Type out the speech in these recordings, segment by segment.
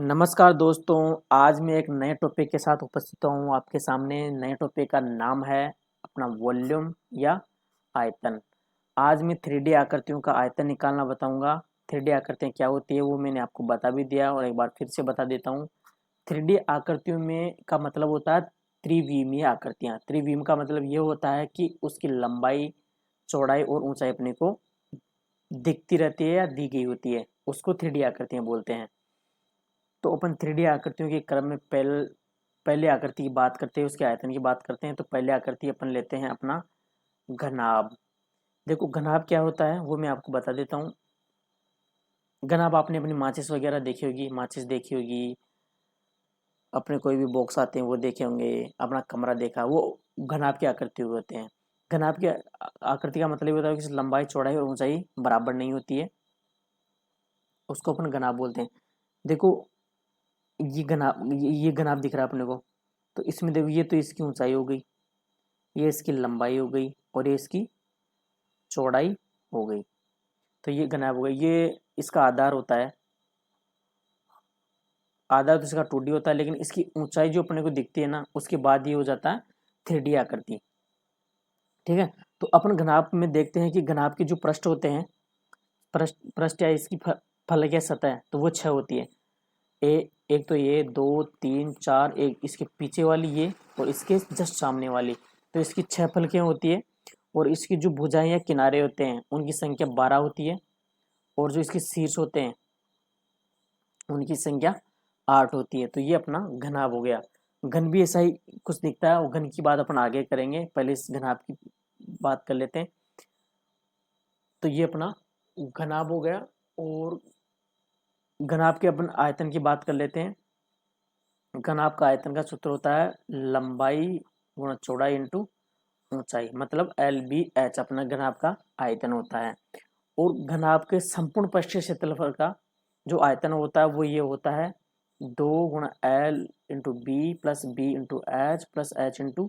नमस्कार दोस्तों। आज मैं एक नए टॉपिक के साथ उपस्थित हूँ आपके सामने। नए टॉपिक का नाम है अपना वॉल्यूम या आयतन। आज मैं 3D आकृतियों का आयतन निकालना बताऊंगा। 3D आकृतियाँ क्या होती है वो मैंने आपको बता भी दिया और एक बार फिर से बता देता हूँ। 3D आकृतियों में का मतलब होता है त्रिविमीय आकृतियाँ। त्रिविम का मतलब ये होता है कि उसकी लंबाई, चौड़ाई और ऊंचाई अपने को दिखती रहती है या दी गई होती है, उसको 3D आकृतियाँ बोलते हैं। तो अपन 3D आकृतियों के क्रम में पहले आकृति की बात करते हैं, उसके आयतन की बात करते हैं। तो पहले आकृति अपन लेते हैं अपना घनाभ। देखो घनाभ क्या होता है वो मैं आपको बता देता हूँ। घनाभ आपने अपनी माचिस वगैरह देखी होगी, माचिस देखी होगी, अपने कोई भी बॉक्स आते हैं वो देखे होंगे, अपना कमरा देखा, वो घनाभ की आकृति होते हैं। घनाभ की आकृति का मतलब होता है कि लंबाई, चौड़ाई और ऊंचाई बराबर नहीं होती है, उसको अपन घनाभ बोलते हैं। देखो ये घनाभ दिख रहा है अपने को, तो इसमें देखो ये तो इसकी ऊंचाई हो गई, ये इसकी लंबाई हो गई और ये इसकी चौड़ाई हो गई। तो ये घनाभ हो गई। ये इसका आधार होता है, आधार तो इसका 2D होता है, लेकिन इसकी ऊंचाई जो अपने को दिखती है ना, उसके बाद ये हो जाता है 3D आकृति। ठीक है। तो अपन घनाभ में देखते हैं कि घनाभ के जो पृष्ठ होते हैं, पृष्ठ या इसकी फलक या सतह, तो वो 6 होती है। एक तो ये 2 3 4, एक इसके पीछे वाली ये और इसके जस्ट सामने वाली, तो इसकी 6 फलकें होती है। और इसकी जो भुजाएं या किनारे होते हैं उनकी संख्या 12 होती है। और जो इसके शीर्ष होते हैं उनकी संख्या 8 होती है। तो ये अपना घनाभ हो गया। घन भी ऐसा ही कुछ दिखता है और घन की बात अपन आगे करेंगे, पहले इस घनाभ की बात कर लेते हैं। तो ये अपना घनाभ हो गया। और घनाभ के अपन आयतन की बात कर लेते हैं। घनाभ का आयतन का सूत्र होता है लंबाई गुणा चौड़ाई इंटू ऊंचाई, मतलब LBH अपना घनाभ का आयतन होता है। और घनाभ के संपूर्ण पृष्ठीय क्षेत्रफल का जो आयतन होता है वो ये होता है 2 × L × B plus B × H plus H ×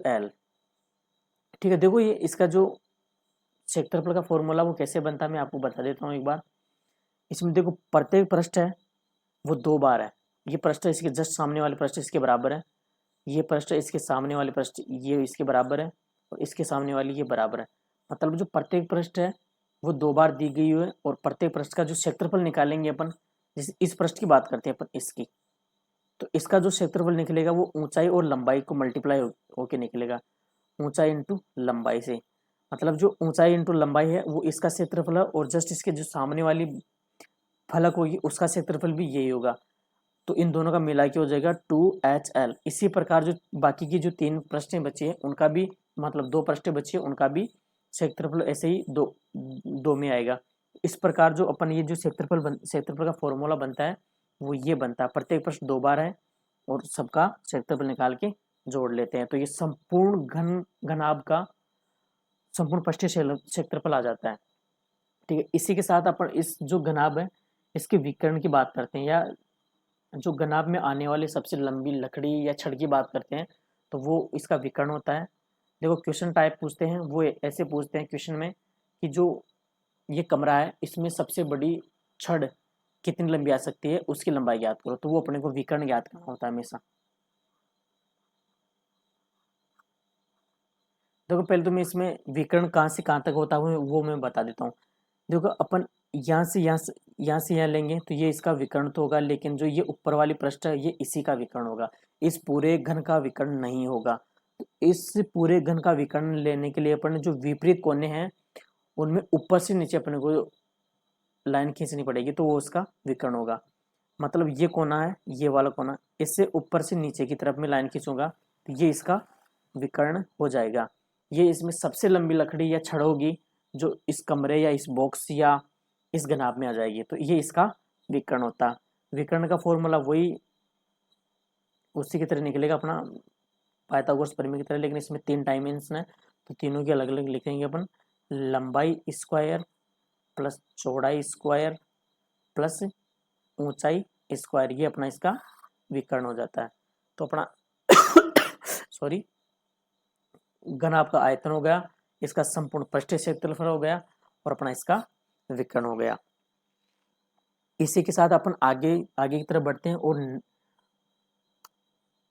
L। ठीक है। देखो ये इसका जो क्षेत्रफल का फॉर्मूला वो कैसे बनता है मैं आपको बता देता हूँ एक बार। इसमें देखो प्रत्येक पृष्ठ है वो 2 बार है। ये पृष्ठ इसके जस्ट सामने वाले पृष्ठ इसके बराबर है, ये पृष्ठ इसके सामने वाले पृष्ठ ये इसके बराबर है, और इसके सामने वाली ये बराबर है। मतलब जो प्रत्येक पृष्ठ है वो 2 बार दी गई है। और प्रत्येक पृष्ठ का जो क्षेत्रफल निकालेंगे अपन, जैसे इस पृष्ठ की बात करते हैं अपन इसकी, तो इसका जो क्षेत्रफल निकलेगा वो ऊंचाई और लंबाई को मल्टीप्लाई होके निकलेगा, ऊंचाई इंटू लंबाई से। मतलब जो ऊंचाई इंटू लंबाई है वो इसका क्षेत्रफल है, और जस्ट इसके जो सामने वाली फलक होगी उसका क्षेत्रफल भी यही होगा। तो इन दोनों का मिला के हो जाएगा 2HL। इसी प्रकार जो बाकी की जो 3 प्रश्न बची है उनका भी, मतलब 2 प्रश्न बची है उनका भी क्षेत्रफल ऐसे ही दो में आएगा। इस प्रकार जो अपन ये जो क्षेत्रफल का फॉर्मूला बनता है वो ये बनता है। प्रत्येक प्रश्न 2 बार है और सबका क्षेत्रफल निकाल के जोड़ लेते हैं, तो ये संपूर्ण घनाभ का संपूर्ण पृष्ठीय क्षेत्रफल आ जाता है। ठीक है। इसी के साथ अपन इस जो घनाभ है इसके विकर्ण की बात करते हैं, या जो घनाभ में आने वाली सबसे लंबी लकड़ी या छड़ की बात करते हैं, तो वो इसका विकर्ण होता है। देखो क्वेश्चन टाइप पूछते हैं वो ऐसे पूछते हैं क्वेश्चन में कि जो ये कमरा है इसमें सबसे बड़ी छड़ कितनी लंबी आ सकती है, उसकी लंबाई ज्ञात करो। तो वो अपने को विकर्ण ज्ञात करना होता है हमेशा। देखो पहले तो मैं इसमें विकर्ण कहाँ से कहाँ तक होता है वो मैं बता देता हूँ। देखो अपन यहाँ से यहाँ लेंगे तो ये इसका विकर्ण तो होगा, लेकिन जो ये ऊपर वाली पृष्ठ है ये इसी का विकर्ण होगा, इस पूरे घन का विकर्ण नहीं होगा। तो इस पूरे घन का विकर्ण लेने के लिए अपन ने जो विपरीत कोने हैं उनमें ऊपर से नीचे अपने को लाइन खींचनी पड़ेगी, तो वो उसका विकर्ण होगा। मतलब ये कोना है, ये वाला कोना, इससे ऊपर से नीचे की तरफ में लाइन खींचूंगा तो ये इसका विकर्ण हो जाएगा। ये इसमें सबसे लंबी लकड़ी या छड़ होगी जो इस कमरे या इस बॉक्स या इस घनाभ में आ जाएगी, तो ये इसका विकर्ण होता है। विकर्ण का फॉर्मूला वही उसी की तरह निकलेगा अपना पाइथागोरस प्रमेय की तरह, लेकिन इसमें 3 डायमेंशन है तो तीनों के अलग अलग लिखेंगे अपन। लंबाई स्क्वायर प्लस चौड़ाई स्क्वायर प्लस ऊंचाई स्क्वायर, ये अपना इसका विकर्ण हो जाता है। तो अपना सॉरी, घनाभ का आयतन हो गया, इसका संपूर्ण पृष्ठीय क्षेत्रफल हो गया और अपना इसका विकर्ण हो गया। इसी के साथ अपन आगे आगे की तरफ बढ़ते हैं और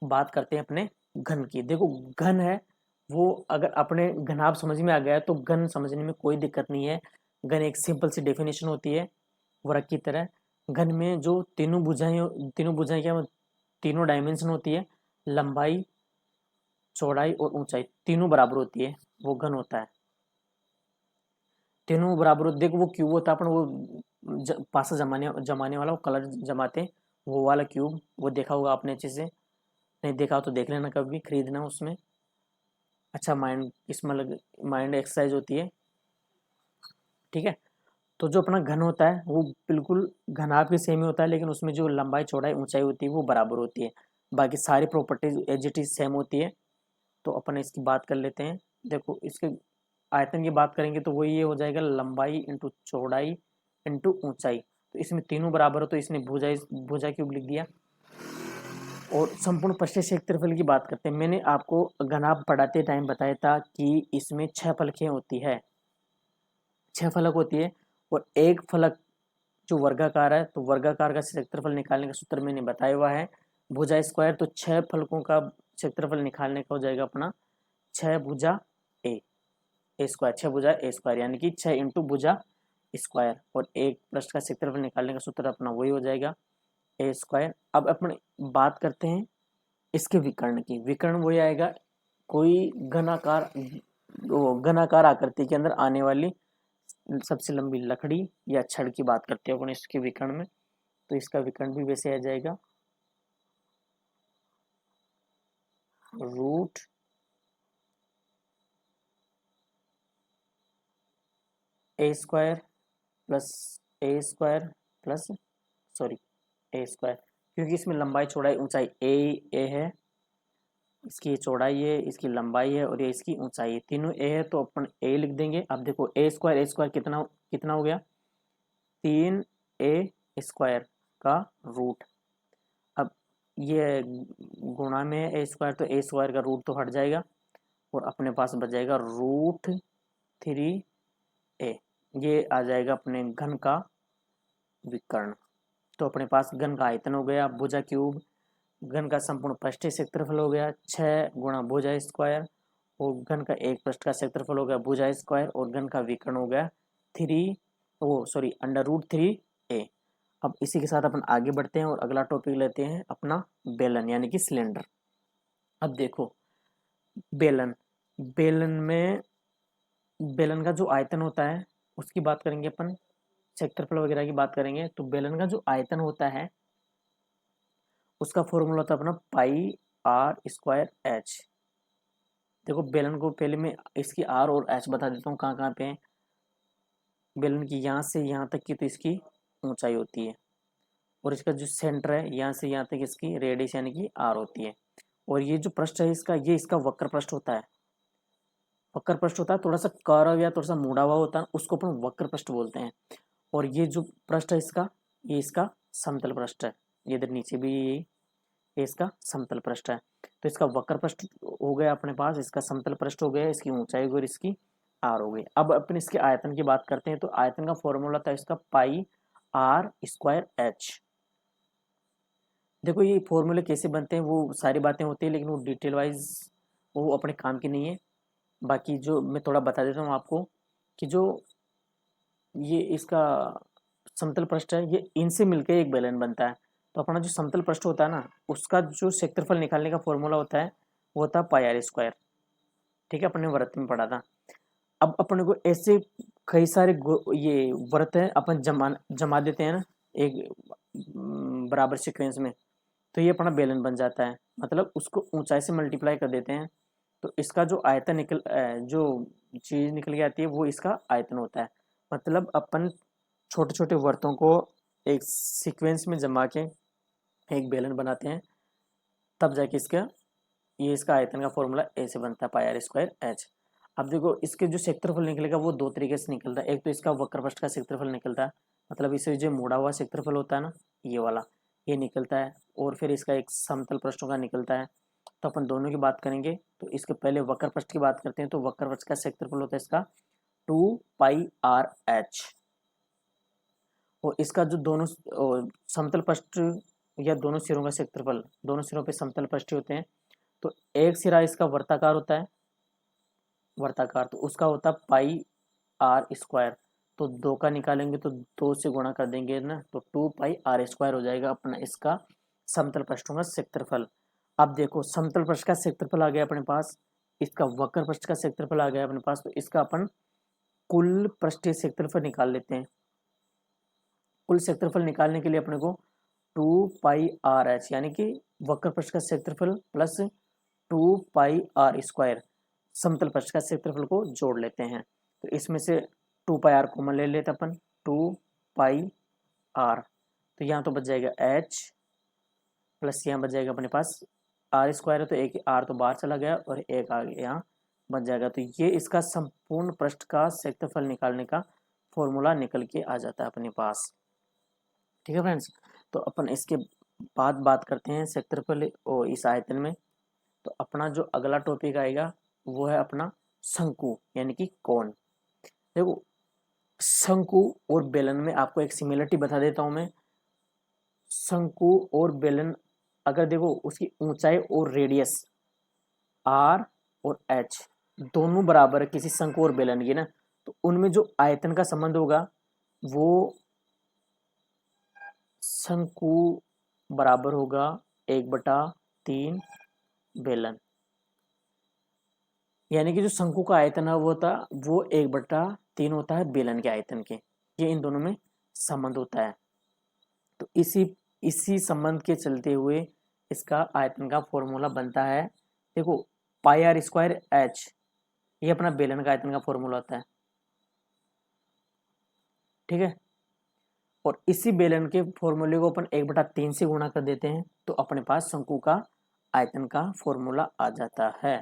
बात करते हैं अपने घन की। देखो घन है वो, अगर अपने घनाभ समझ में आ गया तो घन समझने में कोई दिक्कत नहीं है। घन एक सिंपल सी डेफिनेशन होती है वर्ग की तरह। घन में जो तीनों भुजाएं क्या, तीनों डायमेंशन होती है, लंबाई चौड़ाई और ऊंचाई तीनों बराबर होती है, वो घन होता है। तीनों बराबर होते, देखो वो क्यूब होता है अपन वो पासा जमाने जमाने वाला, वो कलर जमाते हैं, वो वाला क्यूब, वो देखा होगा आपने अच्छे से। नहीं देखा हो तो देख लेना, कभी खरीदना उसमें। अच्छा माइंड इसमें माइंड एक्सरसाइज होती है, ठीक है। तो जो अपना घन होता है वो बिल्कुल घनाभ के सेम ही होता है, लेकिन उसमें जो लंबाई चौड़ाई ऊंचाई होती है वो बराबर होती है। बाकी सारी properties as it is same होती है। तो अपन इसकी बात कर लेते हैं। देखो इसके आयतन की बात करेंगे तो वो ये हो जाएगा लंबाई इंटू चौड़ाई इंटू ऊंचाई। तो इसमें तीनों बराबर हो तो इसने भुजा भुजा क्यूब लिख दिया। और संपूर्ण पृष्ठीय क्षेत्रफल की बात करते हैं। मैंने आपको घनाभ पढ़ाते टाइम बताया था कि इसमें 6 फलकें होती है, 6 फलक होती है, और एक फलक जो वर्गाकार है, तो वर्गाकार का क्षेत्रफल निकालने का सूत्र मैंने बताया हुआ है भुजा स्क्वायर। तो 6 फलकों का क्षेत्रफल निकालने का हो जाएगा अपना 6 भुजा ए स्क्वायर, 6 भुजा ए स्क्वायर, यानी कि 6 इंटू भुजा स्क्वायर। और एक पृष्ठ का क्षेत्रफल निकालने का सूत्र अपना वही हो जाएगा ए स्क्वायर। अब अपन बात करते हैं इसके विकर्ण की। विकर्ण वही आएगा कोई घनाकार आकृति के अंदर आने वाली सबसे लंबी लकड़ी या छड़ की बात करते हैं अपन इसके विकर्ण में। तो इसका विकर्ण भी वैसे आ जाएगा रूट ए स्क्वायर प्लस ए स्क्वायर प्लस सॉरी ए स्क्वायर, क्योंकि इसमें लंबाई चौड़ाई ऊंचाई ए है, इसकी चौड़ाई है, इसकी लंबाई है और ये इसकी ऊंचाई है, तीनों ए है तो अपन ए लिख देंगे। अब देखो ए स्क्वायर कितना कितना हो गया 3a स्क्वायर का रूट। अब ये गुणा में ए स्क्वायर तो ए स्क्वायर का रूट तो हट जाएगा और अपने पास बच जाएगा √3a। ये आ जाएगा अपने घन का विकर्ण। तो अपने पास घन का आयतन हो गया भुजा क्यूब, घन का संपूर्ण पृष्ठीय क्षेत्रफल हो गया 6 गुणा भुजा स्क्वायर, और घन का एक पृष्ठ का क्षेत्रफल हो गया भुजा स्क्वायर, और घन का विकर्ण हो गया √3a। अब इसी के साथ अपन आगे बढ़ते हैं और अगला टॉपिक लेते हैं अपना बेलन यानी कि सिलेंडर। अब देखो बेलन, बेलन में बेलन का जो आयतन होता है उसकी बात करेंगे अपन, क्षेत्रफल वगैरह की बात करेंगे। तो बेलन का जो आयतन होता है उसका फॉर्मूला होता है अपना πr²h। देखो बेलन को पहले मैं इसकी आर और एच बता देता हूँ कहाँ कहाँ पे है। बेलन की यहाँ से यहाँ तक की तो इसकी ऊंचाई होती है, और इसका जो सेंटर है यहाँ से यहाँ तक इसकी रेडियस यानी कि आर होती है। और ये जो पृष्ठ है इसका, ये इसका वक्र पृष्ठ होता है। वक्र पृष्ठ होता है थोड़ा सा कर्व या थोड़ा सा मुड़ा हुआ होता है, उसको अपन वक्र पृष्ठ बोलते हैं। और ये जो पृष्ठ है इसका, ये इसका समतल पृष्ठ है। ये इधर नीचे भी ये इसका समतल पृष्ठ है। तो इसका वक्र पृष्ठ हो गया अपने पास, इसका समतल पृष्ठ हो गया, इसकी ऊंचाई और इसकी आर हो गई। अब अपन इसके आयतन की बात करते हैं। तो आयतन का फॉर्मूला था इसका πr²h। देखो ये फॉर्मूले कैसे बनते हैं वो सारी बातें होती है, लेकिन वो डिटेल वाइज वो अपने काम की नहीं है। बाकी जो मैं थोड़ा बता देता हूँ आपको कि जो ये इसका समतल पृष्ठ है, ये इनसे मिलकर एक बेलन बनता है। तो अपना जो समतल पृष्ठ होता है ना, उसका जो क्षेत्रफल निकालने का फॉर्मूला होता है वो होता है πr²। ठीक है, अपने वृत्त में पढ़ा था। अब अपने को ऐसे कई सारे ये वृत्त है अपन जमा देते हैं ना एक बराबर सीक्वेंस में, तो ये अपना बेलन बन जाता है। मतलब उसको ऊंचाई से मल्टीप्लाई कर देते हैं, तो इसका जो आयतन जो चीज निकल के आती है वो इसका आयतन होता है। मतलब अपन छोटे छोटे वर्तों को एक सीक्वेंस में जमा के एक बेलन बनाते हैं, तब जाके इसका ये इसका आयतन का फॉर्मूला ऐसे बनता है πr²h। अब देखो इसके जो क्षेत्रफल निकलेगा वो दो तरीके से निकलता है। एक तो इसका वक्र पृष्ठ का क्षेत्रफल निकलता है, मतलब इसे जो मुड़ा हुआ क्षेत्रफल होता है ना ये वाला, ये निकलता है। और फिर इसका एक समतल पृष्ठों का निकलता है। तो अपन दोनों की बात करेंगे। तो इसके पहले वक्र पृष्ठ की बात करते हैं। तो वक्र पृष्ठ का क्षेत्रफल होता है इसका 2πrh। और इसका जो दोनों समतल पृष्ठ या दोनों सिरों का क्षेत्रफल, दोनों सिरों पे समतल पृष्ठ होते हैं, तो एक सिरा इसका वर्ताकार होता है, वर्ताकार, तो उसका होता है पाई आर स्क्वायर। तो 2 का निकालेंगे तो 2 से गुणा कर देंगे ना, तो 2 पाई आर स्क्वायर हो जाएगा अपना इसका समतल पृष्ठों का क्षेत्रफल। अब देखो समतल पृष्ठ का क्षेत्रफल आ गया अपने पास, इसका वक्र पृष्ठ का क्षेत्रफल आ गया अपने पास, तो इसका अपन कुल पृष्ठीय क्षेत्रफल निकाल लेते हैं। कुल क्षेत्रफल निकालने के लिए अपने को 2 पाई आर एच यानी कि वक्र पृष्ठ का क्षेत्रफल प्लस 2 पाई आर स्क्वायर समतल पृष्ठ का क्षेत्रफल को जोड़ लेते हैं। तो इसमें से 2 पाई आर कॉमन ले लेते अपन, 2 पाई आर, तो यहाँ तो बच जाएगा एच प्लस यहाँ बच जाएगा अपने पास आर स्क्वायर है, तो एक आर तो बाहर चला गया और एक आ गया यहाँ बच जाएगा। तो ये इसका संपूर्ण पृष्ठ का क्षेत्रफल निकालने का फॉर्मूला निकल के आ जाता है अपने पास। ठीक है फ्रेंड्स, तो अपन इसके बाद बात करते हैं क्षेत्रफल और इस आयतन में। तो अपना जो अगला टॉपिक आएगा वो है अपना शंकु यानी कि कोण। देखो शंकु और बेलन में आपको एक सिमिलरिटी बता देता हूं मैं। शंकु और बेलन अगर देखो उसकी ऊंचाई और रेडियस आर और एच दोनों बराबर है किसी शंकु और बेलन की ना, तो उनमें जो आयतन का संबंध होगा वो शंकु बराबर होगा 1/3 बेलन, यानी कि जो शंकु का आयतन है वो 1/3 होता है बेलन के आयतन के। ये इन दोनों में संबंध होता है। तो इसी संबंध के चलते हुए इसका आयतन का फॉर्मूला बनता है। देखो पाई आर स्क्वायर एच ये अपना बेलन का आयतन का फॉर्मूला होता है, ठीक है। और इसी बेलन के फॉर्मूले को अपन 1/3 से गुणा कर देते हैं तो अपने पास शंकु का आयतन का फॉर्मूला आ जाता है।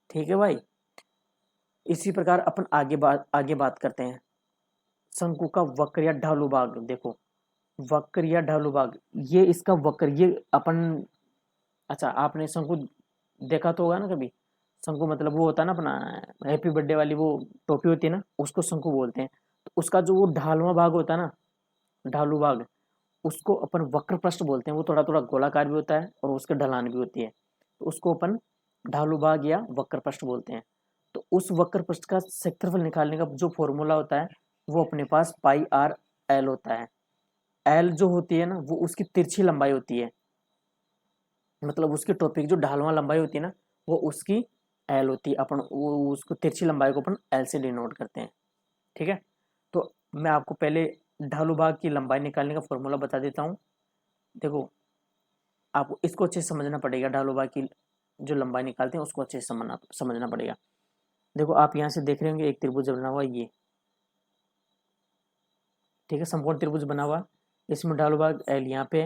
ठीक है भाई, इसी प्रकार अपन आगे बात करते हैं शंकु का वक्र या ढालू भाग। देखो वक्र या ढालू भाग, ये इसका वक्र, ये अपन, अच्छा आपने शंकु देखा तो होगा ना कभी। शंकु मतलब वो होता है ना अपना हैप्पी बर्थडे वाली वो टोपी होती है ना, उसको शंकु बोलते हैं। तो उसका जो वो ढालुआ भाग होता है ना, ढालू भाग, उसको अपन वक्र पृष्ठ बोलते हैं। वो थोड़ा थोड़ा गोलाकार भी होता है और उसके ढलान भी होती है, तो उसको अपन ढालू भाग या वक्र पृष्ठ बोलते हैं। तो उस वक्र पृष्ठ का क्षेत्रफल निकालने का जो फॉर्मूला होता है वो अपने पास पाई आर एल होता है। एल जो होती है ना वो उसकी तिरछी लंबाई होती है, मतलब उसकी टॉपिक जो ढालवा लंबाई होती है ना वो उसकी एल होती है। अपन वो उसको तिरछी लंबाई को अपन एल से डिनोट करते हैं, ठीक है। तो मैं आपको पहले ढालू भाग की लंबाई निकालने का फॉर्मूला बता देता हूँ। देखो आपको इसको अच्छे से समझना पड़ेगा, ढालू भाग की जो लंबाई निकालते हैं उसको अच्छे से समझना पड़ेगा। देखो आप यहाँ से देख रहे होंगे एक त्रिभुज बना हुआ ये, ठीक है, समकोण त्रिभुज बना हुआ। इसमें ढालू भाग एल यहाँ पे,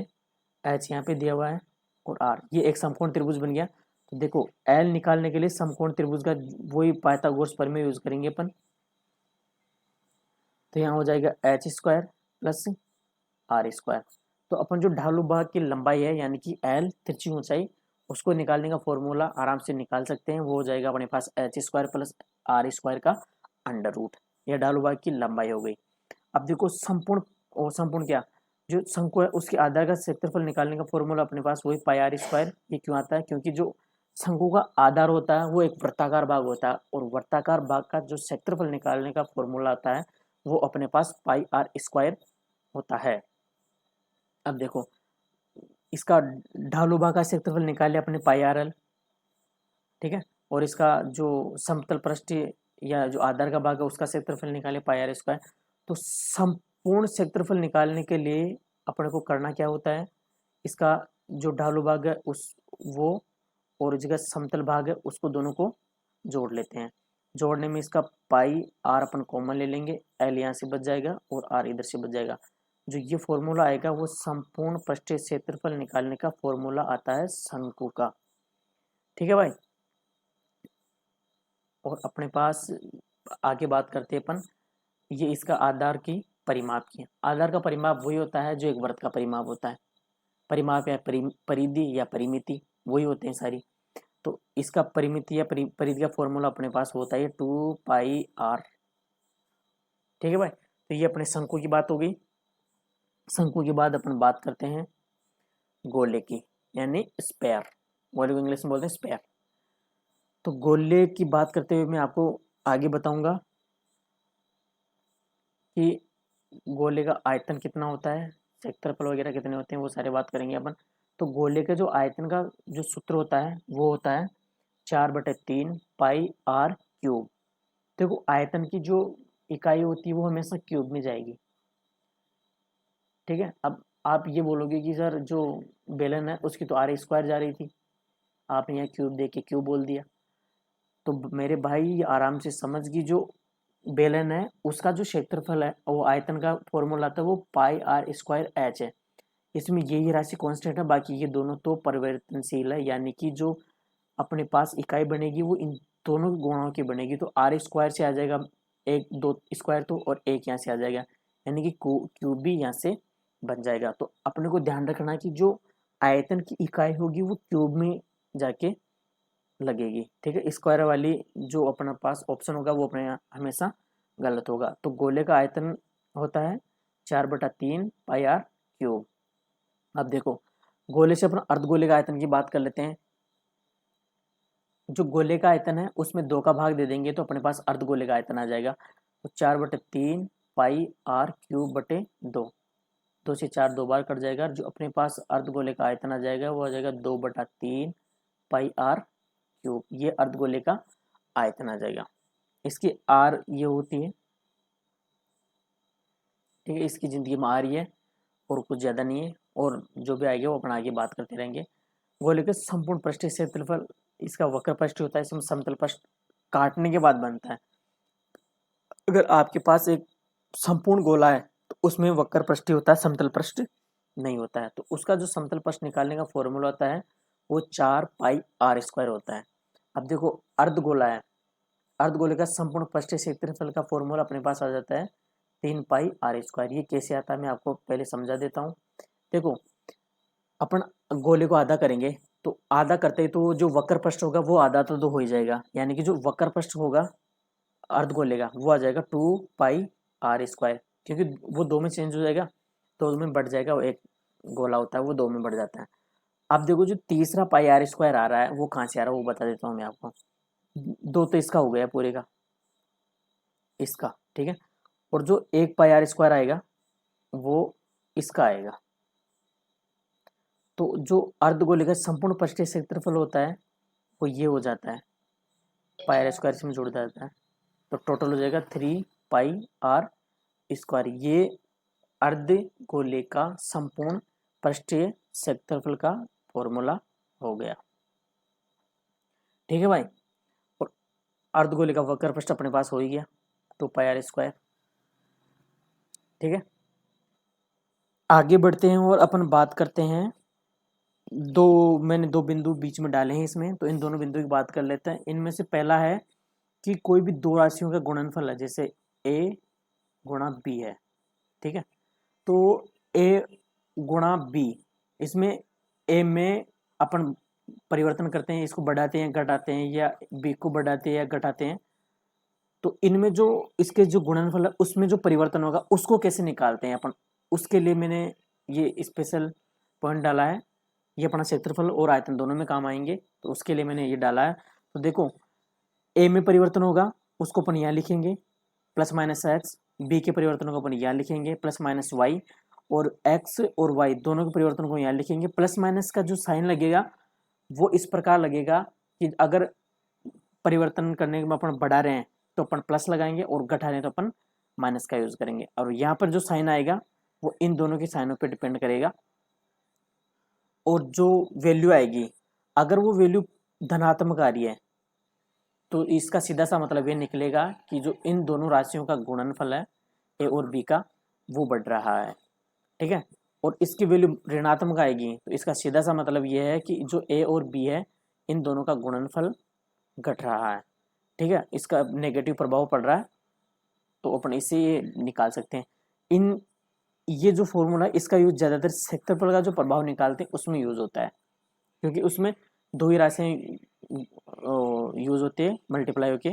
एच यहाँ पे दिया हुआ है और आर, ये एक समकोण त्रिभुज बन गया। तो देखो एल निकालने के लिए समकोण त्रिभुज का वही पाइथागोरस प्रमेय यूज करेंगे अपन। तो यहाँ हो जाएगा H square plus R square. तो अपन जो ढालू भाग की लंबाई है यानी कि एल तिरछी ऊंचाई, उसको निकालने का फॉर्मूला आराम से निकाल सकते हैं। वो हो जाएगा अपने पास H square plus R square का अंडर रूट। यह ढालू भाग की लंबाई हो गई। अब देखो संपूर्ण, और संपूर्ण क्या, जो शंकु है उसके आधार का क्षेत्रफल निकालने का फॉर्मूला अपने पास वही पाई आर स्क्वायर। ये क्यों आता है, क्योंकि जो शंकु का आधार होता है वो एक वृत्ताकार भाग होता है और वृत्ताकार भाग का जो क्षेत्रफल निकालने का फॉर्मूला आता है वो अपने पास पाई आर स्क्वायर होता है। अब देखो इसका ढालू भाग का क्षेत्रफल निकाले अपने पाई आर एल, ठीक है, और इसका जो समतल पृष्ठ या जो आधार का भाग है उसका क्षेत्रफल निकाले पाई आर स्क्वायर। तो संपूर्ण क्षेत्रफल निकालने के लिए अपने को करना क्या होता है, इसका जो ढालू भाग है उस वो और जगह समतल भाग है उसको दोनों को जोड़ लेते हैं। जोड़ने में इसका पाई आर अपन कॉमन ले लेंगे, एल यहाँ से बच जाएगा और आर इधर से बच जाएगा। जो ये फॉर्मूला आएगा वो संपूर्ण पृष्ठीय क्षेत्रफल निकालने का फॉर्मूला आता है शंकु का, ठीक है भाई। और अपने पास आगे बात करते हैं अपन, ये इसका आधार की परिमाप की। आधार का परिमाप वही होता है जो एक वृत्त का परिमाप होता है। परिमाप या परिधि या परिमिति वही होते हैं सारी। तो इसका परिमिति या परिधि का फॉर्मूला अपने पास होता है 2 पाई आर, ठीक है भाई। तो ये अपने शंकु की बात हो गई। शंकु के बाद अपन बात करते हैं गोले की, यानी स्पेयर। गोले को इंग्लिश में बोलते हैं स्पेयर। तो गोले की बात करते हुए मैं आपको आगे बताऊंगा कि गोले का आयतन कितना होता है, क्षेत्रफल वगैरह कितने होते हैं, वो सारे बात करेंगे अपन। तो गोले के जो आयतन का जो सूत्र होता है वो होता है 4/3 पाई आर क्यूब। देखो आयतन की जो इकाई होती है वो हमेशा क्यूब में जाएगी, ठीक है। अब आप ये बोलोगे कि सर जो बेलन है उसकी तो आर स्क्वायर जा रही थी, आपने यहाँ क्यूब दे के क्यूब बोल दिया। तो मेरे भाई आराम से समझ की, जो बेलन है उसका जो क्षेत्रफल है वो आयतन का फॉर्मूला था वो पाई आर स्क्वायर एच है। इसमें यही राशि कांस्टेंट है, बाकी ये दोनों तो परिवर्तनशील है, यानी कि जो अपने पास इकाई बनेगी वो इन दोनों गुणों की बनेगी। तो आर स्क्वायर से आ जाएगा एक, दो स्क्वायर तो, और एक यहाँ से आ जाएगा, यानी कि क्यूब भी यहाँ से बन जाएगा। तो अपने को ध्यान रखना कि जो आयतन की इकाई होगी वो क्यूब में जाके लगेगी, ठीक है। स्क्वायर वाली जो अपने पास ऑप्शन होगा वो अपने यहाँ हमेशा गलत होगा। तो गोले का आयतन होता है 4/3 पाई आर क्यूब। अब देखो गोले से अपना अर्धगोले का आयतन की बात कर लेते हैं। जो गोले का आयतन है उसमें 2 का भाग दे देंगे तो अपने पास अर्धगोले का आयतन आ जाएगा। तो 4/3 पाई आर क्यूब बटे 2, 2 से 4 2 बार कट जाएगा। जो अपने पास अर्धगोले का आयतन आ जाएगा वो आ जाएगा 2/3 पाई आर क्यूब। ये अर्धगोले का आयतन आ जाएगा। इसकी आर ये होती है, ठीक है, इसकी जिंदगी में आ रही है और कुछ ज़्यादा नहीं है, और जो भी आएगा वो अपन आगे बात करते रहेंगे। गोले के संपूर्ण पृष्ठीय क्षेत्रफल, इसका वक्र पृष्ठ होता है, इसमें समतल पृष्ठ काटने के बाद बनता है। अगर आपके पास एक संपूर्ण गोला है तो उसमें वक्र पृष्ठ होता है, समतल पृष्ठ नहीं होता है। तो उसका जो समतल पृष्ठ निकालने का फॉर्मूला होता है वो 4 पाई आर स्क्वायर होता है। अब देखो अर्धगोला है, अर्धगोले का संपूर्ण पृष्ठीय क्षेत्रफल का फॉर्मूला अपने पास आ जाता है 3 पाई आर स्क्वायर। ये कैसे आता है मैं आपको पहले समझा देता हूँ। देखो अपन गोले को आधा करेंगे तो आधा करते ही तो जो वक्र पृष्ठ होगा वो आधा तो हो ही जाएगा, यानी कि जो वक्र पृष्ठ होगा अर्धगोले का वो आ जाएगा 2 पाई आर स्क्वायर, क्योंकि वो 2 में चेंज हो जाएगा, 2 में बढ़ जाएगा, वो एक गोला होता है वो 2 में बढ़ जाता है। अब देखो जो तीसरा पाई आर स्क्वायर आ रहा है वो कहाँ से आ रहा है वो बता देता हूँ मैं आपको। 2 तो इसका हो गया पूरे का, इसका, ठीक है, और जो 1 पाई आर स्क्वायर आएगा वो इसका आएगा। तो जो अर्धगोले का संपूर्ण पृष्ठीय क्षेत्रफल होता है वो ये हो जाता है, पाई आर स्क्वायर से में जुड़ जाता है। तो टोटल हो जाएगा 3 पाई आर स्क्वायर। ये अर्धगोले का संपूर्ण पृष्ठीय क्षेत्रफल का फॉर्मूला हो गया, ठीक है भाई। और अर्धगोले का वक्र पृष्ठ अपने पास हो ही गया 2 पाई आर स्क्वायर, ठीक है। आगे बढ़ते हैं और अपन बात करते हैं मैंने 2 बिंदु बीच में डाले हैं इसमें, तो इन दोनों बिंदु की बात कर लेते हैं। इनमें से पहला है कि कोई भी 2 राशियों का गुणनफल है, जैसे a गुणा b है, ठीक है। तो a गुणा b, इसमें a में अपन परिवर्तन करते हैं, इसको बढ़ाते हैं घटाते हैं, या b को बढ़ाते हैं या घटाते हैं। तो इनमें जो इसके जो गुणनफल है उसमें जो परिवर्तन होगा उसको कैसे निकालते हैं अपन, उसके लिए मैंने ये स्पेशल पॉइंट डाला है। ये अपना क्षेत्रफल और आयतन दोनों में काम आएंगे, तो उसके लिए मैंने ये डाला है। तो देखो ए में परिवर्तन होगा उसको अपन यहाँ लिखेंगे प्लस माइनस एक्स, बी के परिवर्तनों को अपन यहाँ लिखेंगे प्लस माइनस वाई, और एक्स और वाई दोनों के परिवर्तन को यहाँ लिखेंगे। प्लस माइनस का जो साइन लगेगा वो इस प्रकार लगेगा कि अगर परिवर्तन करने में अपन बढ़ा रहे हैं तो अपन प्लस लगाएंगे, और घटा रहे हैं तो अपन माइनस का यूज करेंगे। और यहाँ पर जो साइन आएगा वो इन दोनों के साइनों पर डिपेंड करेगा। और जो वैल्यू आएगी अगर वो वैल्यू धनात्मक आ रही है तो इसका सीधा सा मतलब ये निकलेगा कि जो इन दोनों राशियों का गुणनफल है ए और बी का वो बढ़ रहा है, ठीक है। और इसकी वैल्यू ऋणात्मक आएगी तो इसका सीधा सा मतलब ये है कि जो ए और बी है इन दोनों का गुणनफल घट रहा है, ठीक है, इसका नेगेटिव प्रभाव पड़ रहा है। तो अपन इसे ये निकाल सकते हैं। इन ये जो फॉर्मूला है इसका यूज ज़्यादातर क्षेत्रफल का जो प्रभाव निकालते हैं उसमें यूज होता है, क्योंकि उसमें 2 ही राशियाँ यूज होते हैं मल्टीप्लाई होके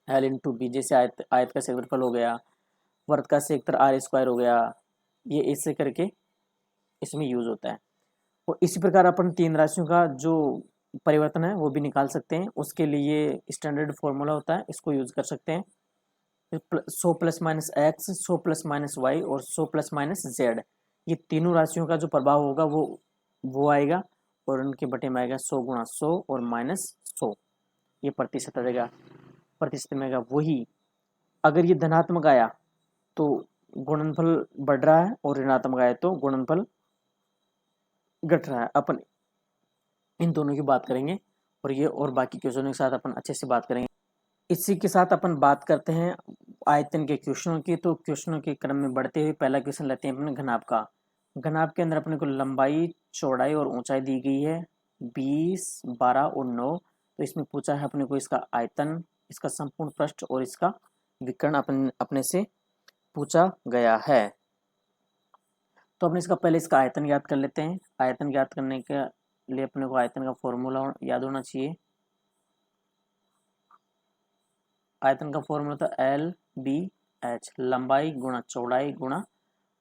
एल इंटू बी। जैसे आयत का क्षेत्रफल हो गया, वर्ग का क्षेत्र आर स्क्वायर हो गया, ये इससे करके इसमें यूज होता है। और इसी प्रकार अपन तीन राशियों का जो परिवर्तन है वो भी निकाल सकते हैं। उसके लिए स्टैंडर्ड फॉर्मूला होता है, इसको यूज कर सकते हैं। 100 plus minus X, 100 plus minus Y और 100 प्लस माइनस जेड, ये तीनों राशियों का जो प्रभाव होगा वो आएगा, और उनके बटे में आएगा 100 गुणा 100 और माइनस 100, ये प्रतिशत आ जाएगा। प्रतिशत में आएगा वही, अगर ये धनात्मक आया तो गुणनफल बढ़ रहा है, और ऋणात्मक आया तो गुणनफल घट रहा है। अपन इन दोनों की बात करेंगे, और ये और बाकी क्वेश्चनों के साथ अपन अच्छे से बात करेंगे। इसी के साथ अपन बात करते हैं आयतन के क्वेश्चनों की। तो क्वेश्चनों के क्रम में बढ़ते हुए पहला क्वेश्चन लेते हैं अपने घनाभ का। घनाभ के अंदर अपने को लंबाई, चौड़ाई और ऊंचाई दी गई है 20, 12 और 9। तो इसमें पूछा है अपने को इसका आयतन, इसका संपूर्ण पृष्ठ और इसका विकर्ण अपने से पूछा गया है। तो अपने इसका आयतन ज्ञात कर लेते हैं। आयतन ज्ञात करने के लिए अपने को आयतन का फॉर्मूला याद होना चाहिए। आयतन का फॉर्मूला था LBH, लंबाई गुणा चौड़ाई गुणा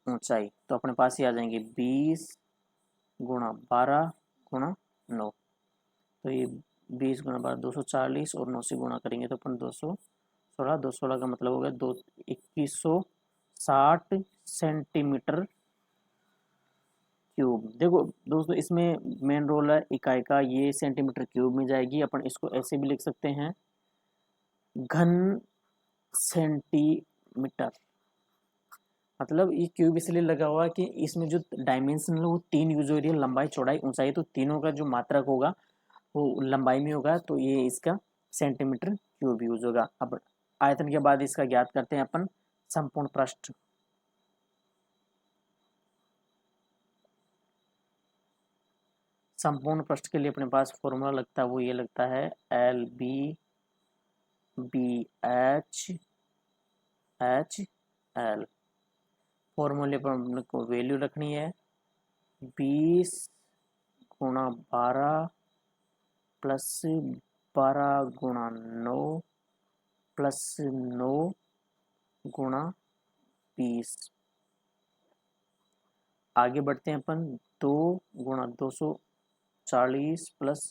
ऊंचाई। तो अपने पास ही आ जाएंगे 20 गुणा 12 गुणा 9। तो ये 20 गुणा 12 240, और 9 से गुणा करेंगे तो अपन 216, 216 का मतलब हो गया 2160 सेंटीमीटर क्यूब। देखो दोस्तों, इसमें मेन रोल है इकाई का, ये सेंटीमीटर क्यूब में जाएगी। अपन इसको ऐसे भी लिख सकते हैं, घन सेंटीमीटर। मतलब ये क्यूब इसलिए लगा हुआ है कि इसमें जो डायमेंशन है वो 3 यूज हो रही है, लंबाई चौड़ाई ऊंचाई, तो तीनों का जो मात्रक होगा वो लंबाई में होगा, तो ये इसका सेंटीमीटर क्यूब यूज होगा। अब आयतन के बाद इसका ज्ञात करते हैं अपन संपूर्ण पृष्ठ। संपूर्ण पृष्ठ के लिए अपने पास फॉर्मूला लगता है, वो ये लगता है LBBH फॉर्मूले पर अपने को वैल्यू रखनी है 20 गुणा 12 प्लस 12 गुणा 9 प्लस 9 गुणा 20। आगे बढ़ते हैं अपन, 2 गुणा 240 प्लस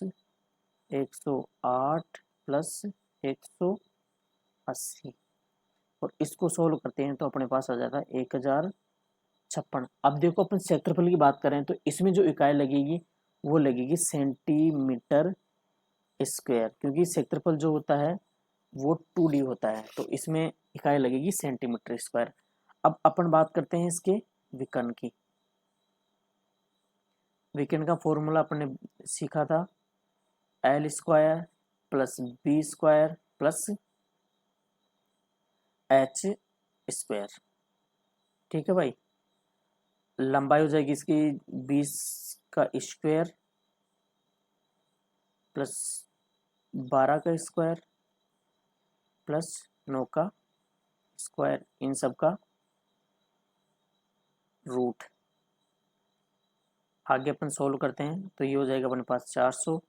108 प्लस 180, और इसको सोल्व करते हैं तो अपने पास आ जाता है 1056। अब देखो अपन क्षेत्रफल की बात करें तो इसमें जो इकाई लगेगी वो लगेगी सेंटीमीटर स्क्वायर, क्योंकि क्षेत्रफल जो होता है वो 2D होता है, तो इसमें इकाई लगेगी सेंटीमीटर स्क्वायर। अब अपन बात करते हैं इसके विकर्ण की। विकर्ण का फॉर्मूला अपन ने सीखा था, L square plus B square plus H square. ठीक है भाई, लंबाई हो जाएगी इसकी 20 का स्क्वायर प्लस 12 का स्क्वायर प्लस 9 का स्क्वायर, इन सब का रूट। आगे अपन सोल्व करते हैं तो ये हो जाएगा अपने पास 400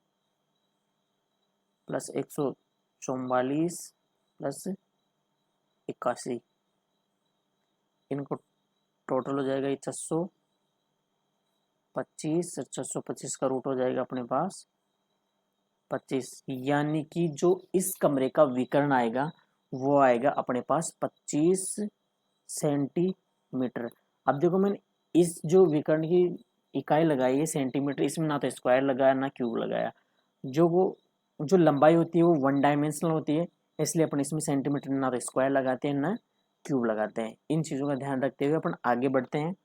प्लस 144 प्लस 81, इनको टोटल हो जाएगा ये 625, 625 का रूट हो जाएगा अपने पास 25, यानी कि जो इस कमरे का विकर्ण आएगा वो आएगा अपने पास 25 सेंटीमीटर। अब देखो मैंने इस जो विकर्ण की इकाई लगाई है सेंटीमीटर, इसमें ना तो स्क्वायर लगाया ना क्यूब लगाया। जो लंबाई होती है वो 1 डायमेंशनल होती है, इसलिए अपन इसमें सेंटीमीटर ना तो स्क्वायर लगाते हैं ना क्यूब लगाते हैं। इन चीज़ों का ध्यान रखते हुए अपन आगे बढ़ते हैं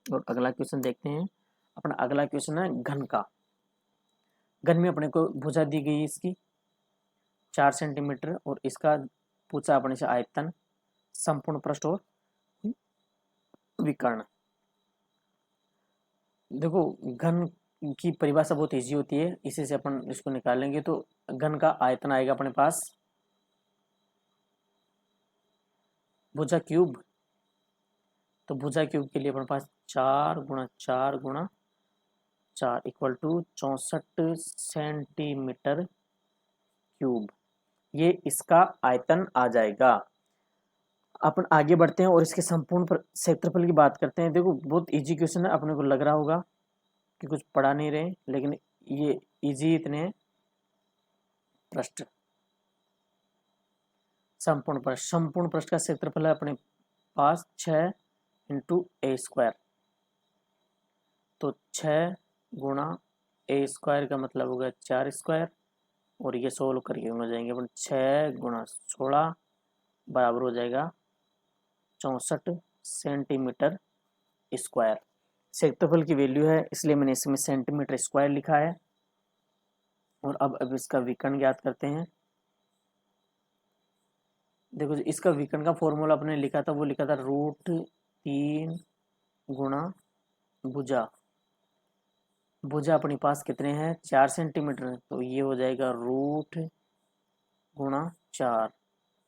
और अगला क्वेश्चन देखते हैं। अपना अगला क्वेश्चन है घन का। घन में अपने को भुजा दी गई है इसकी 4 सेंटीमीटर, और इसका पूछा अपने से आयतन, संपूर्ण पृष्ठ और विकर्ण। देखो घन की परिभाषा बहुत इजी होती है, इसी से अपन इसको निकालेंगे। तो घन का आयतन आएगा अपने पास भुजा क्यूब। तो भुजा क्यूब के लिए अपने पास 4 गुणा 4 गुणा 4 इक्वल टू 64 सेंटीमीटर क्यूब, ये इसका आयतन आ जाएगा। अपन आगे बढ़ते हैं और इसके संपूर्ण क्षेत्रफल की बात करते हैं। देखो बहुत इजी क्वेश्चन है, अपने को लग रहा होगा कि कुछ पढ़ा नहीं रहे, लेकिन ये इजी इतने हैं। पृष्ठ, संपूर्ण पृष्ठ का क्षेत्रफल है अपने पास 6 इंटू ए स्क्वायर। तो 6 गुणा ए स्क्वायर का मतलब हो गया 4 स्क्वायर, और ये सोल्व करके हो जाएंगे अपन 6 गुणा 16 बराबर हो जाएगा 64 सेंटीमीटर स्क्वायर। क्षेत्रफल की वैल्यू है इसलिए मैंने इसमें सेंटीमीटर स्क्वायर लिखा है। और अब इसका विकर्ण ज्ञात करते हैं। देखो इसका विकर्ण का फॉर्मूला अपने लिखा था, वो लिखा था √3 गुणा भुजा। भुजा अपने पास कितने हैं 4 सेंटीमीटर, तो ये हो जाएगा रूट गुणा 4,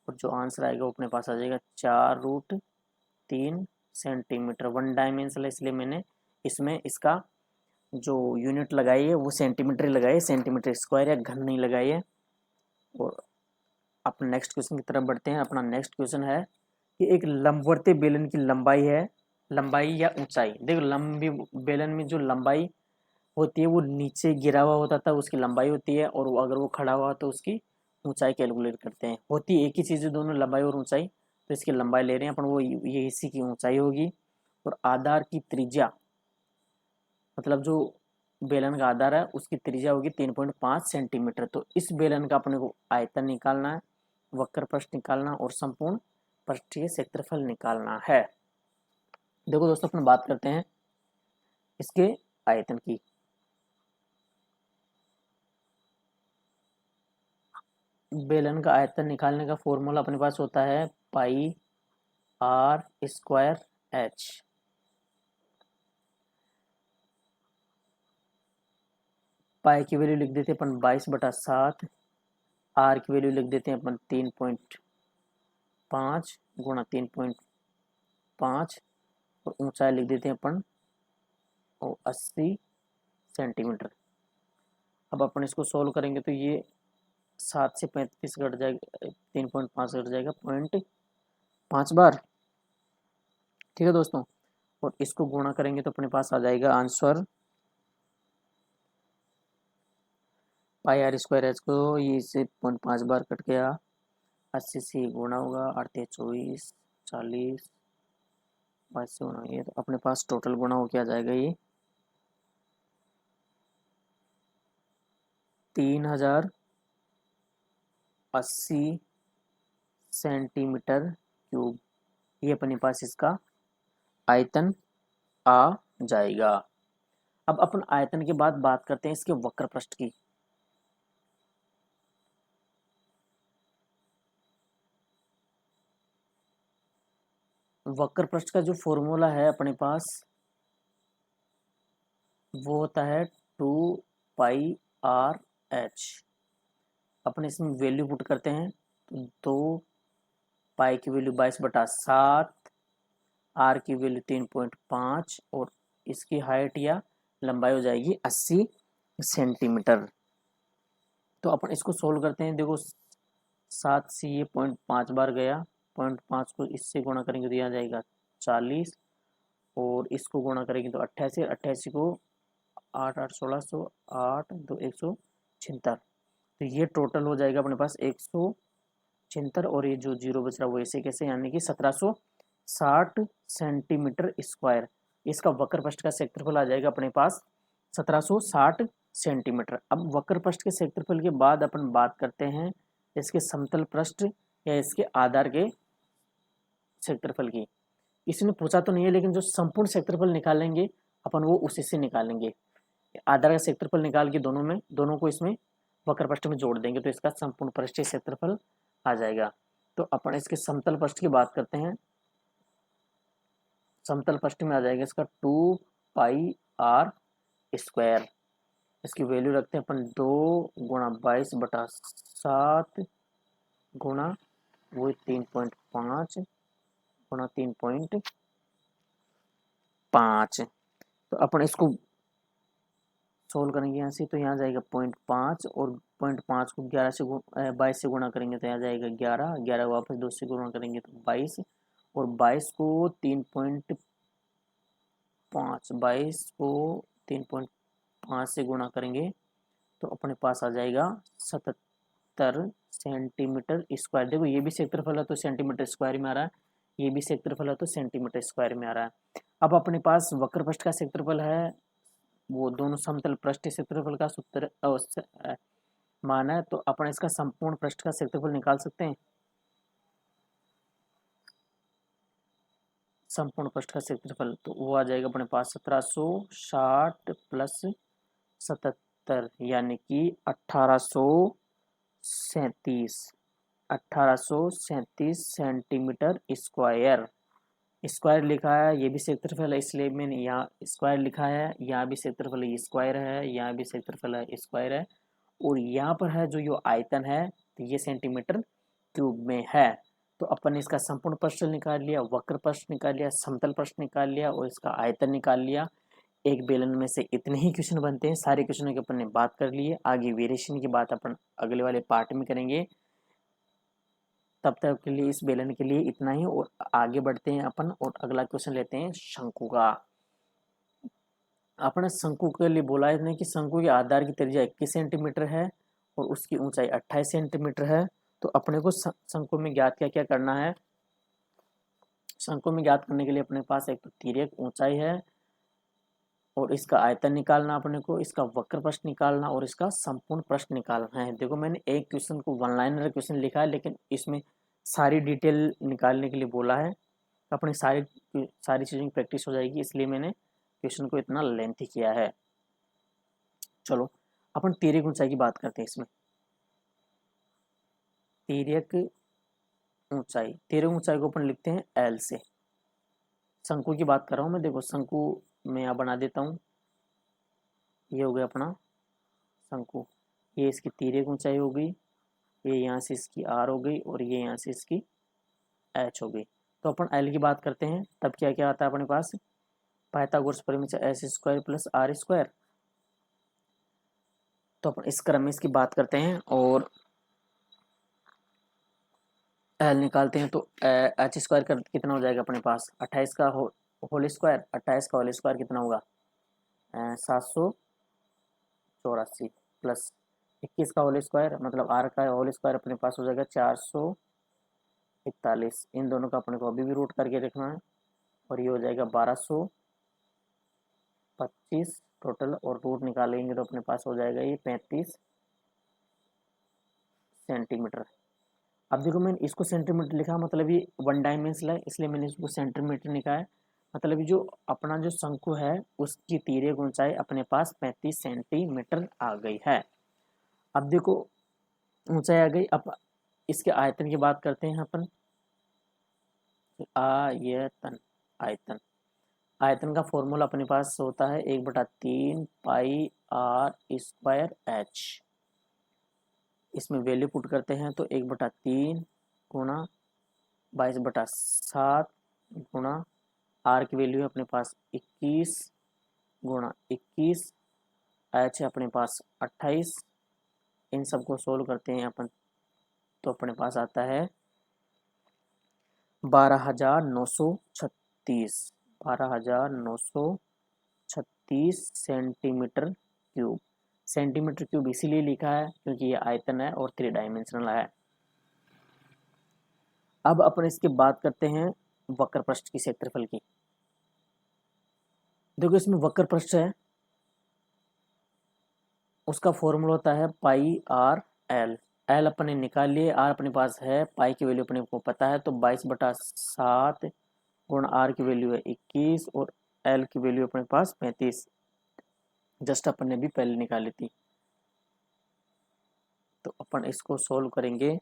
और जो आंसर आएगा वो अपने पास आ जाएगा 4√3 सेंटीमीटर। वन डायमेंशनल इसलिए मैंने इसमें इसका जो यूनिट लगाई है वो सेंटीमीटर लगाई है, सेंटीमीटर स्क्वायर या घन नहीं लगाई है। और अपने नेक्स्ट क्वेश्चन की तरफ बढ़ते हैं। अपना नेक्स्ट क्वेश्चन है कि एक लंबवर्ती बेलन की लंबाई है, लंबाई या ऊंचाई। देखो लंबी बेलन में जो लंबाई होती है वो नीचे गिरा हुआ होता था, उसकी लंबाई होती है, और अगर वो खड़ा हुआ तो उसकी ऊंचाई कैलकुलेट करते हैं। होती एक ही चीज़ है दोनों, लंबाई और ऊंचाई। तो इसकी लंबाई ले रहे हैं अपन, वो ये इसी की ऊंचाई होगी। और आधार की त्रिज्या, मतलब जो बेलन का आधार है उसकी त्रिज्या होगी 3.5 सेंटीमीटर। तो इस बेलन का अपने को आयतन निकालना है, वक्र पृष्ठ निकालना और संपूर्ण पृष्ठीय क्षेत्रफल निकालना है। देखो दोस्तों अपन बात करते हैं इसके आयतन की। बेलन का आयतन निकालने का फॉर्मूला अपने पास होता है पाई आर स्क्वायर एच। पाई की वैल्यू लिख देते हैं अपन 22/7, आर की वैल्यू लिख देते हैं अपन 3.5 गुणा 3.5, और ऊंचाई लिख देते हैं अपन 80 सेंटीमीटर। अब अपन इसको सोल्व करेंगे तो ये 7 से 35 घट जाएगा, 3.5 घट जाएगा 0.5 बार। ठीक है दोस्तों, और इसको गुणा करेंगे तो अपने पास आ जाएगा answer pi R square H को, ये इससे 0.5 बार कट गया, 80 से गुणा होगा 8 24 40 22 से गुणा, ये तो अपने पास टोटल गुणा हो क्या जाएगा ये 3080 सेंटीमीटर क्यूब। ये अपने पास इसका आयतन आ जाएगा। अब अपन आयतन के बाद बात करते हैं इसके वक्र पृष्ठ की। वक्र पृष्ठ का जो फॉर्मूला है अपने पास वो होता है 2πr/h। अपन इसमें वैल्यू पुट करते हैं तो 2 पाई की वैल्यू 22/7, आर की वैल्यू 3.5, और इसकी हाइट या लंबाई हो जाएगी 80 सेंटीमीटर। तो अपन इसको सोल्व करते हैं। देखो 7 से ये 0.5 बार गया, 0.5 को इससे गुणा करेंगे तो यहाँ जाएगा 40, और इसको गुणा करेंगे तो 88, 88 को 8 8 1600 8 2 176। तो ये टोटल हो जाएगा अपने पास 176, और ये जो जीरो बच रहा है वो ऐसे कैसे, यानी कि 1760 सेंटीमीटर स्क्वायर। इसका वक्र पृष्ठ का क्षेत्रफल आ जाएगा अपने पास 1760 सेंटीमीटर। अब वक्र पृष्ठ के क्षेत्रफल के बाद अपन बात करते हैं इसके समतल पृष्ठ या इसके आधार के क्षेत्रफल की। इसने पूछा तो नहीं है, लेकिन जो संपूर्ण क्षेत्रफल निकालेंगे अपन वो उसी से निकालेंगे। आधार का क्षेत्रफल निकाल के दोनों को इसमें वक्र पृष्ठ में जोड़ देंगे तो इसका संपूर्ण पृष्ठीय क्षेत्रफल आ जाएगा। तो अपन इसके समतल पृष्ठ की बात करते हैं। समतल पृष्ठ में आ जाएगा इसका 2πr स्क्वायर। इसकी वैल्यू रखते हैं अपन 2 गुणा 22/7 गुणा वो 3.5 गुणा 3.5। तो अपन इसको सोल्व करेंगे यहाँ से, तो यहाँ जाएगा 0.5, और 0.5 को 11 से 22 से गुणा करेंगे तो यहाँ जाएगा 11, 11 वापस 2 से गुणा करेंगे तो 22, और 22 को 3.5, 22 को 3.5 से गुणा करेंगे तो अपने पास आ जाएगा 77 सेंटीमीटर स्क्वायर। देखो ये भी क्षेत्रफल है तो सेंटीमीटर स्क्वायर में आ रहा है, ये भी क्षेत्रफल है तो सेंटीमीटर स्क्वायर में आ रहा है। अब अपने पास वक्र पृष्ठ का क्षेत्रफल है, वो दोनों समतल पृष्ठ क्षेत्रफल का सूत्र मान है, तो अपन इसका संपूर्ण पृष्ठ का क्षेत्रफल निकाल सकते हैं। संपूर्ण पृष्ठ का क्षेत्रफल तो वो आ जाएगा अपने पास 1760 प्लस 77 यानी कि 1837 सेंटीमीटर स्क्वायर। स्क्वायर लिखा है, ये भी क्षेत्रफल है इसलिए मैंने यहाँ स्क्वायर लिखा है, यहाँ भी क्षेत्रफल है स्क्वायर है, यहाँ भी क्षेत्रफल है स्क्वायर है, और यहाँ पर है जो ये आयतन है तो ये सेंटीमीटर क्यूब में है। तो अपन ने इसका संपूर्ण पृष्ठ निकाल लिया, वक्र पृष्ठ निकाल लिया, समतल पृष्ठ निकाल लिया और इसका आयतन निकाल लिया। एक बेलन में से इतने ही क्वेश्चन बनते हैं, सारे क्वेश्चनों की अपन ने बात कर ली है। आगे वेरिएशन की बात अपन अगले वाले पार्ट में करेंगे। तब तक के लिए इस बेलन के लिए इतना ही, और आगे बढ़ते हैं अपन और अगला क्वेश्चन लेते हैं शंकु का। अपने शंकु के लिए बोला है कि शंकु के आधार की त्रिज्या 21 सेंटीमीटर है और उसकी ऊंचाई 28 सेंटीमीटर है। तो अपने को शंकु में ज्ञात क्या क्या करना है। शंकु में ज्ञात करने के लिए अपने पास एक तो तिर्यक ऊंचाई है और इसका आयतन निकालना अपने को, इसका वक्र पृष्ठ निकालना और इसका संपूर्ण पृष्ठ निकालना है। देखो मैंने एक क्वेश्चन को वन लाइनर क्वेश्चन लिखा है, लेकिन इसमें सारी डिटेल निकालने के लिए बोला है। अपनी सारी चीज़ों की प्रैक्टिस हो जाएगी, इसलिए मैंने क्वेश्चन को इतना लेंथी किया है। चलो अपन तिर्यक ऊंचाई की बात करते हैं। इसमें तिर्यक ऊंचाई को अपन लिखते हैं L से। शंकु की बात कर रहा हूँ मैं। देखो शंकु मैं यहाँ बना देता हूँ, ये हो गया अपना शंकु, ये इसकी तिर्यक ऊंचाई हो गई, ये यहाँ से इसकी R हो गई और ये यहाँ से इसकी H हो गई। तो अपन L की बात करते हैं, तब क्या क्या आता है अपने पास, पाइथागोरस प्रमेय से S square plus R square. तो अपन इस क्रम में इसकी बात करते हैं और L निकालते हैं। तो H स्क्वायर का कितना हो जाएगा अपने पास, 28 का होल स्क्वायर, 28 का होल स्क्वायर कितना होगा 784 प्लस 21 का होल स्क्वायर मतलब R का होल स्क्वायर अपने पास हो जाएगा 441। इन दोनों का अपने को अभी भी रूट करके रखना है और ये हो जाएगा 1225 टोटल, और रूट निकालेंगे तो अपने पास हो जाएगा ये 35 सेंटीमीटर। अब देखो मैंने इसको सेंटीमीटर लिखा, मतलब ये वन डायमेंशनल है इसलिए मैंने इसको सेंटीमीटर लिखा है। मतलब जो अपना जो शंकु है उसकी तिर्यक ऊंचाई अपने पास 35 सेंटीमीटर आ गई है। अब देखो ऊंचाई आ गई, अब इसके आयतन की बात करते हैं अपन। आयतन आयतन का फॉर्मूला अपने पास होता है 1/3 पाई R स्क्वायर H। इसमें वैल्यू पुट करते हैं तो 1/3 गुणा 22/7 गुणा R की वैल्यू है अपने पास 21 गुणा 21, H है अपने पास 28। इन सबको सोल्व करते हैं अपन तो अपने पास आता है 12,936 सेंटीमीटर क्यूब। सेंटीमीटर क्यूब इसीलिए लिखा है क्योंकि ये आयतन है और 3 डायमेंशनल है। अब अपन इसकी बात करते हैं वक्र पृष्ठ की क्षेत्रफल की। देखो इसमें वक्र पृष्ठ है, उसका फॉर्मूला होता है पाई R L। L अपने निकाल लिए, R अपने पास है, पाई की वैल्यू अपने को पता है तो 22/7 गुण R की वैल्यू है 21 और L की वैल्यू अपने पास 35, जस्ट अपन ने भी पहले निकाली थी। तो अपन इसको सोल्व करेंगे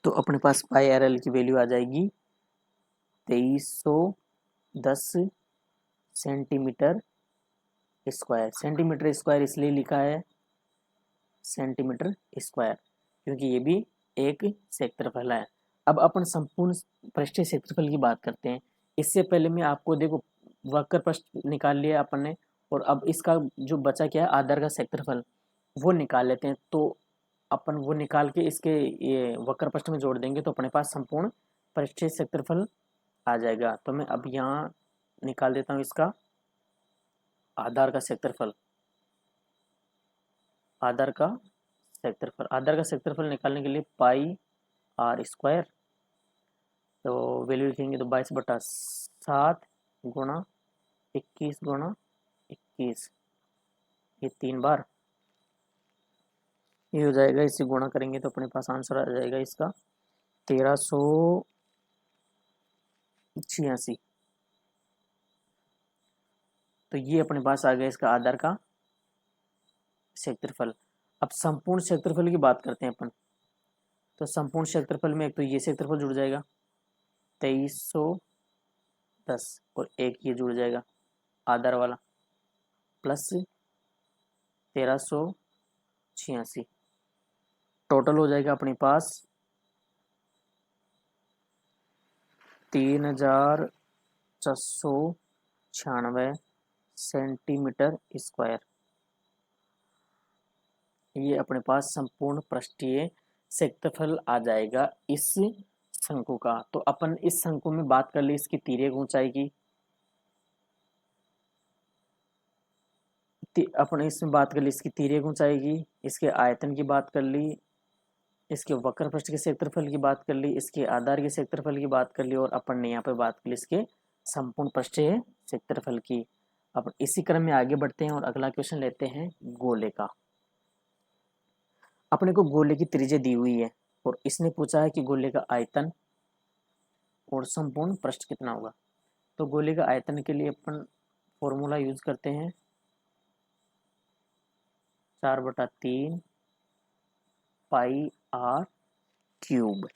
तो अपने पास पाई आर एल की वैल्यू आ जाएगी 2310 सेंटीमीटर स्क्वायर। सेंटीमीटर स्क्वायर इसलिए लिखा है सेंटीमीटर स्क्वायर क्योंकि ये भी एक क्षेत्रफल है। अब अपन संपूर्ण पृष्ठीय क्षेत्रफल की बात करते हैं। इससे पहले मैं आपको देखो वक्र पृष्ठ निकाल लिया अपन ने, और अब इसका जो बचा क्या है आधार का क्षेत्रफल वो निकाल लेते हैं। तो अपन वो निकाल के इसके ये वक्र पृष्ठ में जोड़ देंगे तो अपने पास संपूर्ण पृष्ठीय क्षेत्रफल आ जाएगा। तो मैं अब यहाँ निकाल देता हूँ इसका आधार का क्षेत्रफल। आधार का क्षेत्रफल निकालने के लिए पाई आर स्क्वायर, तो वैल्यू लिखेंगे तो 22/7 गुणा 21 ये 3 बार ये हो जाएगा। इसे गुणा करेंगे तो अपने पास आंसर आ जाएगा इसका 1386। तो ये अपने पास आ गया इसका आधार का क्षेत्रफल। अब संपूर्ण क्षेत्रफल की बात करते हैं अपन। तो संपूर्ण क्षेत्रफल में एक तो ये क्षेत्रफल जुड़ जाएगा 2310 और एक ये जुड़ जाएगा आधार वाला प्लस 1386। टोटल हो जाएगा अपने पास 3496 सेंटीमीटर स्क्वायर। ये अपने पास संपूर्ण पृष्ठीय क्षेत्रफल आ जाएगा इस शंकु का। तो अपन इस शंकु में बात कर ली इसकी तिर्यक ऊंचाई की, अपन इसमें बात कर ली इसकी तिर्यक ऊंचाई की, इसके आयतन की बात कर ली, इसके वक्र पृष्ठ के क्षेत्रफल की बात कर ली, इसके आधार के क्षेत्रफल की बात कर ली, और अपन ने यहाँ पे बात कर ली इसके संपूर्ण पृष्ठीय क्षेत्रफल की। अब इसी क्रम में आगे बढ़ते हैं और अगला क्वेश्चन लेते हैं गोले का। अपने को गोले की त्रिज्या दी हुई है और इसने पूछा है कि गोले का आयतन और संपूर्ण पृष्ठ कितना होगा। तो गोले का आयतन के लिए अपन फॉर्मूला यूज करते हैं 4/3 पाई आर क्यूब।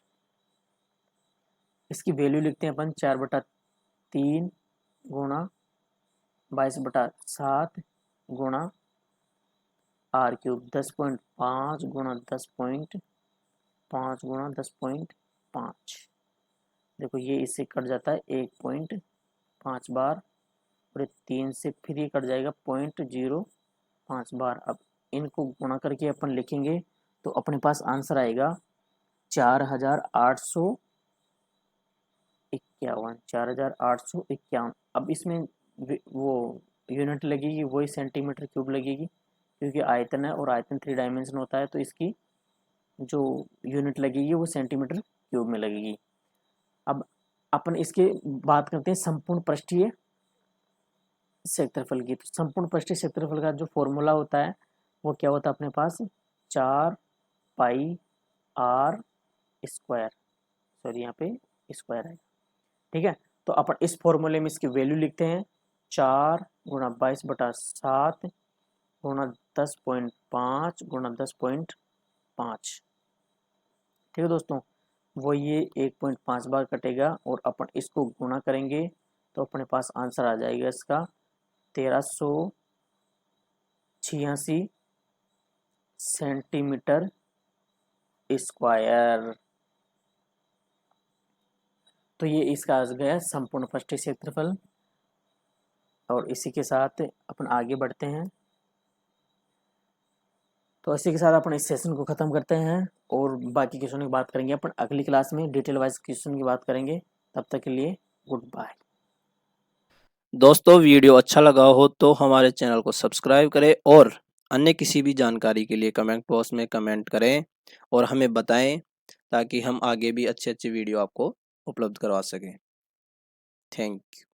इसकी वैल्यू लिखते हैं अपन 4/3 गुणा 22/7 गुणा आर क्यूब 10.5 गुणा 10.5 गुणा 10.5। देखो ये इससे कट जाता है 1.5 बार और 3 से फिर ये कट जाएगा 0.05 बार। अब इनको गुणा करके अपन लिखेंगे तो अपने पास आंसर आएगा 4851। अब इसमें वो यूनिट लगेगी वही सेंटीमीटर क्यूब लगेगी, क्योंकि आयतन है और आयतन 3 डायमेंशन होता है, तो इसकी जो यूनिट लगेगी वो सेंटीमीटर क्यूब में लगेगी। अब अपन इसके बात करते हैं संपूर्ण पृष्ठीय क्षेत्रफल की। तो संपूर्ण पृष्ठीय क्षेत्रफल का जो फॉर्मूला होता है वो क्या होता है अपने पास 4 पाई आर स्क्वायर, सॉरी यहाँ पे स्क्वायर है, ठीक है। तो अपन इस फॉर्मूले में इसकी वैल्यू लिखते हैं 4 गुणा 22/7 गुणा 10.5 गुणा 10.5। ठीक है दोस्तों, वो ये 1.5 बार कटेगा और अपन इसको गुणा करेंगे तो अपने पास आंसर आ जाएगा इसका 1386 सेंटीमीटर स्क्वायर। तो ये इसका आ गया संपूर्ण पृष्ठीय क्षेत्रफल। और इसी के साथ अपन आगे बढ़ते हैं। तो इसी के साथ अपन इस सेशन को ख़त्म करते हैं और बाकी क्वेश्चन की बात करेंगे अपन अगली क्लास में, डिटेल वाइज क्वेश्चन की बात करेंगे। तब तक के लिए गुड बाय। दोस्तों वीडियो अच्छा लगा हो तो हमारे चैनल को सब्सक्राइब करें और अन्य किसी भी जानकारी के लिए कमेंट बॉक्स में कमेंट करें और हमें बताएं, ताकि हम आगे भी अच्छे वीडियो आपको उपलब्ध करवा सकें। Thank you.